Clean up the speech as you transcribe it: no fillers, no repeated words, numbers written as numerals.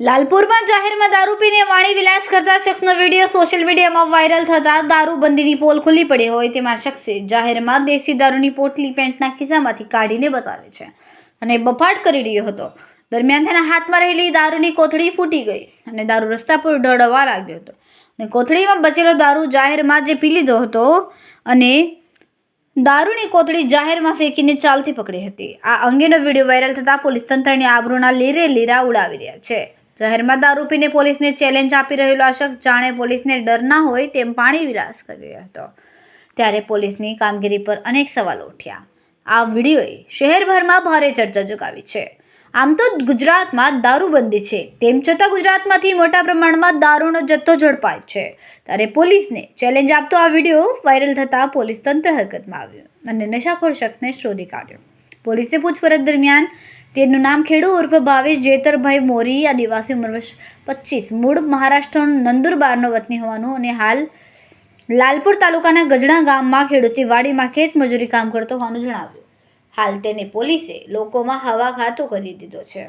લાલપુરમાં જાહેરમાં દારૂ પીને વાણી વિલાસ કરતા શખ્સનો વિડીયો સોશિયલ મીડિયામાં વાયરલ થતાં દારૂબંધીની પોલ ખુલ્લી પડી હોય તેમાં શખ્સે જાહેરમાં દેશી દારૂની પોટલી પેન્ટના ખિસ્સામાંથી કાઢીને બતાવે છે અને બફાટ કરી રહ્યો હતો. દરમિયાન તેના હાથમાં રહેલી દારૂની કોથળી ફૂટી ગઈ અને દારૂ રસ્તા પર ઢળવા લાગ્યો હતો અને કોથળીમાં બચેલો દારૂ જાહેરમાં જે પી લીધો હતો અને દારૂની કોથળી જાહેરમાં ફેંકીને ચાલતી પકડી હતી. આ અંગેનો વિડીયો વાયરલ થતાં પોલીસ તંત્રની આબરૂના લીરા ઉડાવી રહ્યા છે. જાહેરમાં દારૂ પીને પોલીસને ચેલેન્જ આપી રહેલો આ શખ્સ જાણે પોલીસને ડર ના હોય તેમ પાણી વિલાસ કરી રહ્યો હતો. ત્યારે પોલીસની કામગીરી પર અનેક સવાલો ઉઠ્યા. આ વિડીયોએ શહેરભરમાં ભારે ચર્ચા જગાવી છે. આમ તો ગુજરાતમાં દારૂબંધી છે, તેમ છતાં ગુજરાતમાંથી મોટા પ્રમાણમાં દારૂનો જથ્થો ઝડપાય છે. ત્યારે પોલીસને ચેલેન્જ આપતો આ વિડીયો વાયરલ થતાં પોલીસ તંત્ર હરકતમાં આવ્યું અને નશાખોર શખ્સને શોધી કાઢ્યો. પોલીસે પૂછપરછ દરમિયાન તેનું નામ ખેડુ ઉર્ફ ભાવેશ જેતરભાઈ મોરી, આદિવાસી, ઉંમર વર્ષ 25, મૂળ મહારાષ્ટ્રનો નંદુરબારનો વતની હોવાનું અને હાલ લાલપુર તાલુકાના ગજણા ગામમાં ખેડૂતની વાડીમાં ખેતમજૂરી કામ કરતો હોવાનું જણાવ્યું. હાલ તેને પોલીસે લોકોમાં હવા ખાતો કરી દીધો છે.